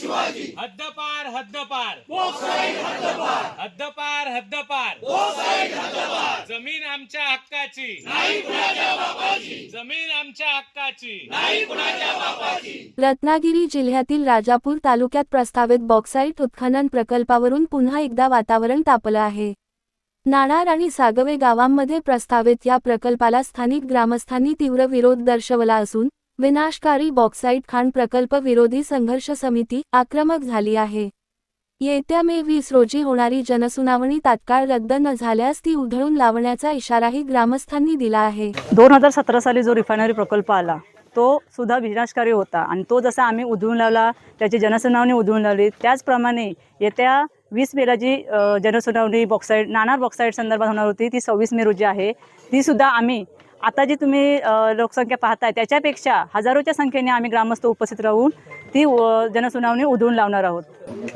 हद्दपार हद्दपार हद्दपार हद्दपार जमीन आमच्या हक्काची, जमीन आमच्या हक्काची. रत्नागिरी जिल्ह्यातील राजापूर तालुक्यात प्रस्तावित बॉक्साईट उत्खनन प्रकल्पावरून पुन्हा एकदा वातावरण तापलं आहे. नाणार आणि सागवे गावांमध्ये प्रस्तावित या प्रकल्पाला स्थानिक ग्रामस्थांनी तीव्र विरोध दर्शवला असून विनाशकारी बॉक्साईट खाण प्रकल्प विरोधी संघर्ष समिती आक्रमक झाली आहे. येत्या मे 20 रोजी होणारी जनसुनावणी तात्काळ रद्द न झाल्यास ती उधळून लावण्याचा इशाराही ग्रामस्थांनी दिला आहे. 2017 साली जो रिफायनरी प्रकल्प आला तो सुद्धा विनाशकारी होता आणि तो जसा आम्ही उधळून लावला, त्याची जनसुनावणी उधळून लावली, त्याचप्रमाणे येत्या 20 मेला जी जनसुनावणी बॉक्साईट नाणार बॉक्साईट संदर्भात होणार होती ती 26 मे रोजी आहे. ती सुद्धा आम्ही आता जी तुम्ही लोकसंख्या पाहताय त्याच्यापेक्षा हजारोच्या संख्येने आम्ही ग्रामस्थ उपस्थित राहून ती जनसुनावणी उधळून लावणार आहोत.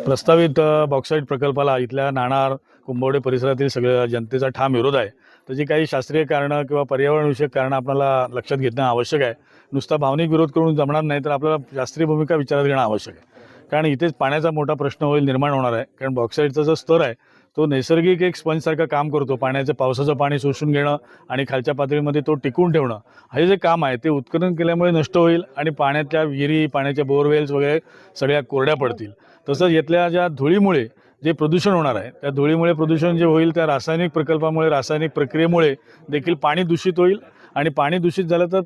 प्रस्तावित बॉक्साईट प्रकल्पाला इथल्या नाणार कुंभवडे परिसरातील सगळ्या जनतेचा ठाम विरोध आहे. त्याची काही शास्त्रीय कारणं किंवा पर्यावरणविषयक कारणं आपल्याला लक्षात घेणं आवश्यक आहे. नुसता भावनिक विरोध करून जमणार नाही, तर आपल्याला शास्त्रीय भूमिका विचारात घेणं आवश्यक आहे. कारण इथेच पाण्याचा मोठा प्रश्न निर्माण होणार आहे. कारण बॉक्साईटचा जो स्तर आहे तो नैसर्गिक एक स्पंजसारखं काम करतो. पावसाचं पाणी शोषून घेणं आणि खालच्या पातळीमध्ये तो टिकवून ठेवणं हे जे काम आहे ते उत्खनन केल्यामुळे नष्ट होईल आणि पाण्याच्या विहिरी, पाण्याच्या बोरवेल्स वगैरे सगळ्या कोरड्या पडतील. तसंच इथल्या ज्या धुळीमुळे जे प्रदूषण होणार आहे त्या धुळीमुळे प्रदूषण जे होईल त्या रासायनिक प्रकल्पामुळे, रासायनिक प्रक्रियेमुळे देखील पाणी दूषित होईल आणि पाणी दूषित झालं तर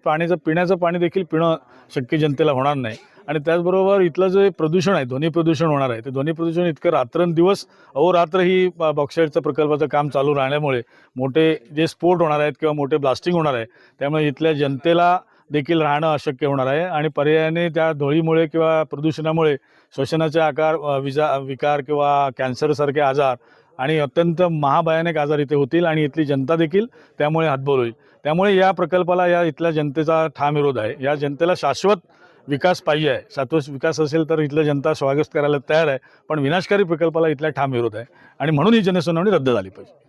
पिण्याचं पाणी देखील पिणं शक्य जनतेला होणार नाही. आणि त्याचबरोबर इथलं जे प्रदूषण आहे, ध्वनी प्रदूषण होणार आहे, ते ध्वनी प्रदूषण इतकं रात्रंदिवस अहोरात्र ही बॉक्साईटचं प्रकल्पाचं काम चालू राहण्यामुळे मोठे जे स्फोट होणार आहेत किंवा मोठे ब्लास्टिंग होणार आहे, त्यामुळे इथल्या जनतेला देखील राहणं अशक्य होणार आहे. आणि पर्यायाने त्या धुळीमुळे किंवा प्रदूषणामुळे श्वसनाचे विकार किंवा कॅन्सरसारखे आजार आणि अत्यंत महाभयानक आजार इथे होतील आणि इथली जनता देखील त्यामुळे हतबल होईल. त्यामुळे या प्रकल्पाला या इथल्या जनतेचा ठाम विरोध आहे. या जनतेला शाश्वत विकास पाहिजे आहे. शाश्वत विकास असेल तर इथल्या जनता स्वागत करायला तयार आहे, पण विनाशकारी प्रकल्पाला इथला ठाम विरोध आहे आणि म्हणून ही जनसुनावणी रद्द झाली पाहिजे.